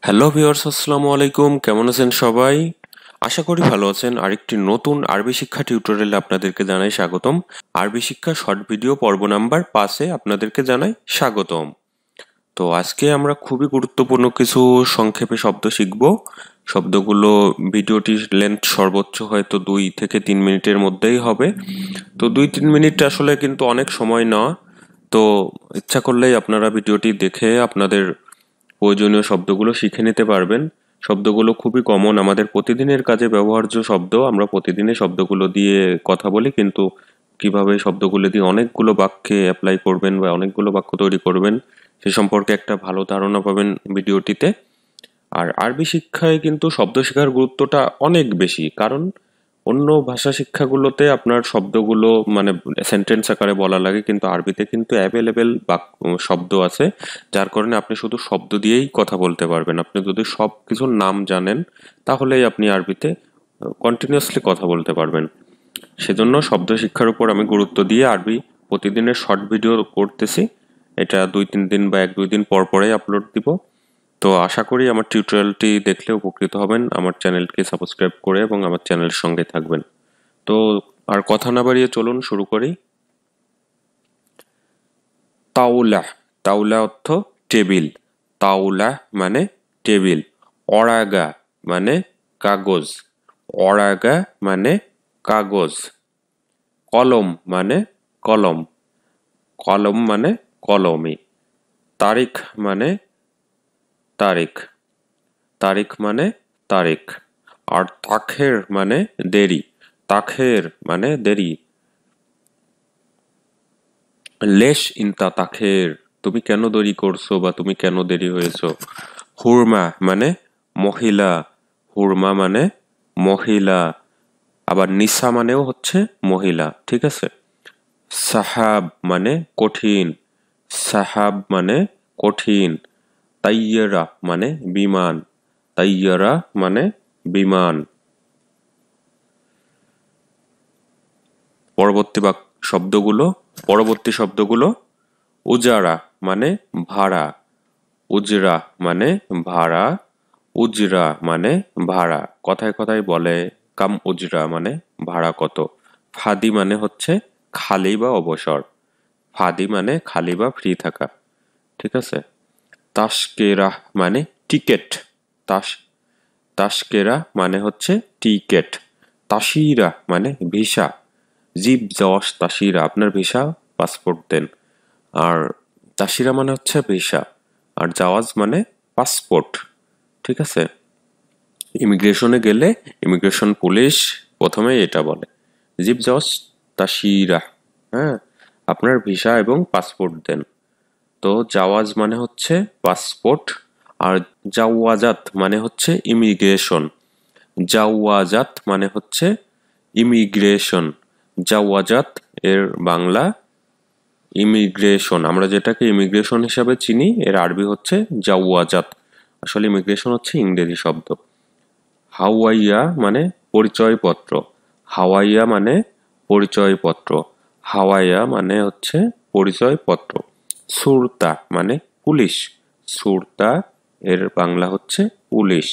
Hello viewers, আসসালামু আলাইকুম। কেমন আছেন সবাই? আশা করি ভালো আছেন। আরেকটি নতুন আরবি শিক্ষা টিউটোরিয়ালে আপনাদেরকে জানাই স্বাগতম। আরবি শিক্ষা শর্ট ভিডিও পর্ব নাম্বার 5-এ আপনাদেরকে জানাই স্বাগতম। তো আজকে আমরা খুবই গুরুত্বপূর্ণ কিছু সংক্ষেপে শব্দ শিখব। শব্দগুলো ভিডিওটির লেন্থ সর্বোচ্চ হয়তো 2 থেকে 3 মিনিটের মধ্যেই হবে। তো 2-3 মিনিট আসলে কিন্তু অনেক সময় না। তো ইচ্ছা করলেই আপনারা ভিডিওটি দেখে আপনাদের প্রয়োজনীয় শব্দগুলো শিখে নিতে পারবেন। শব্দগুলো খুবই কমন, আমাদের প্রতিদিনের কাজে ব্যবহার্য শব্দ। আমরা প্রতিদিনই শব্দগুলো দিয়ে কথা বলি, কিন্তু কিভাবে শব্দগুলো দিয়ে অনেকগুলো বাক্যে অ্যাপ্লাই করবেন বা অনেকগুলো বাক্য তৈরি করবেন সে সম্পর্কে একটা ভালো ধারণা পাবেন ভিডিওটিতে। আর আরবি শিক্ষায় কিন্তু শব্দ শেখার গুরুত্বটা অনেক বেশি, কারণ অন্য ভাষা শিক্ষাগুলোতে আপনার শব্দগুলো মানে সেন্টেন্স আকারে বলা লাগে, কিন্তু আরবিতে কিন্তু অ্যাভেলেবেল শব্দ আছে, যার কারণে আপনি শুধু শব্দ দিয়েই কথা বলতে পারবেন। আপনি যদি সব কিছুর নাম জানেন তাহলেই আপনি আরবিতে কন্টিনিউয়াসলি কথা বলতে পারবেন। সেজন্য শব্দ শিক্ষার উপর আমি গুরুত্ব দিয়ে আরবি প্রতিদিনের শর্ট ভিডিও করতেছি। এটা 2-3 দিন বা 1-2 দিন পর পরেই আপলোড দিব। তো আশা করি আমার টিউটোরিয়ালটি দেখলে উপকৃত হবেন। আমার চ্যানেলকে সাবস্ক্রাইব করে এবং আমার চ্যানেলের সঙ্গে থাকবেন। তো আর কথা না বাড়িয়ে চলুন শুরু করি। তাওলা। তাওলা অর্থ টেবিল। তাওলা মানে টেবিল। অরাগা মানে কাগজ। অরাগা মানে কাগজ। কলম মানে কলম। কলম মানে কলমে। তারিখ মানে তারিখ। তারিখ মানে তারিখ। আর তাখের মানে দেরি। তাখের মানে দেরি। লেশ ইনতা তাখের, তুমি কেন দেরি করছো বা তুমি কেন দেরি হয়েছো। হুরমা মানে মহিলা। হুরমা মানে মহিলা। আবার নিসা মানেও হচ্ছে মহিলা, ঠিক আছে। সাহাব মানে কঠিন। সাহাব মানে কঠিন। তাইয়ারা মানে বিমান। তাইয়ারা মানে বিমান। পরবর্তী শব্দগুলো পরবর্তী শব্দগুলো উজারা মানে ভাড়া। উজরা মানে ভাড়া। উজরা মানে ভাড়া। কথায় কথায় বলে কাম উজরা মানে ভাড়া কত। ফাদি মানে হচ্ছে খালি বা অবসর। ফাদি মানে খালি বা ফ্রি থাকা, ঠিক আছে। তাসকেরা মানে টিকেট। তাস তাসকেরা মানে হচ্ছে টিকেট। তাসিরা মানে ভিসা। জিপ জশ তাসিরা, আপনার ভিসা পাসপোর্ট দেন। আর তাসিরা মানে হচ্ছে ভিসা, আর জাওয়াজ মানে পাসপোর্ট, ঠিক আছে। ইমিগ্রেশনে গেলে ইমিগ্রেশন পুলিশ প্রথমে এটা বলে জিপ জশ তাসিরা, হ্যাঁ, আপনার ভিসা এবং পাসপোর্ট দেন। তো জাওয়াজ মানে হচ্ছে পাসপোর্ট, আর জাওয়াজাত মানে হচ্ছে ইমিগ্রেশন। জাওয়াজাত মানে হচ্ছে ইমিগ্রেশন। জাওয়াজাত এর বাংলা ইমিগ্রেশন। আমরা যেটাকে ইমিগ্রেশন হিসাবে চিনি, এর আরবি হচ্ছে জাওয়াজাত। আসলে ইমিগ্রেশন হচ্ছে ইংরেজি শব্দ। হাওয়াইয়া মানে পরিচয়পত্র। হাওয়াইয়া মানে পরিচয়পত্র। হাওয়াইয়া মানে হচ্ছে পরিচয়পত্র। সুরতা মানে পুলিশ। সুরতা এর বাংলা হচ্ছে পুলিশ।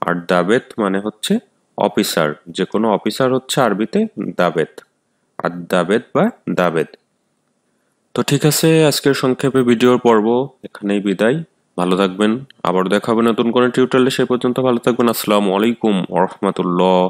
আর দাবেত মানে হচ্ছে অফিসার। যে কোনো অফিসার হচ্ছে আরবিতে দাবেত। আর দাবেত বা দাবেদ। তো ঠিক আছে, আজকের সংক্ষেপে ভিডিওর পর্ব এখানেই বিদায়। ভালো থাকবেন। আবার দেখা হবে নতুন কোনো টিউটোরিয়ালে। সে পর্যন্ত ভালো থাকবেন। আসসালামু আলাইকুম ওয়া রাহমাতুল্লাহ।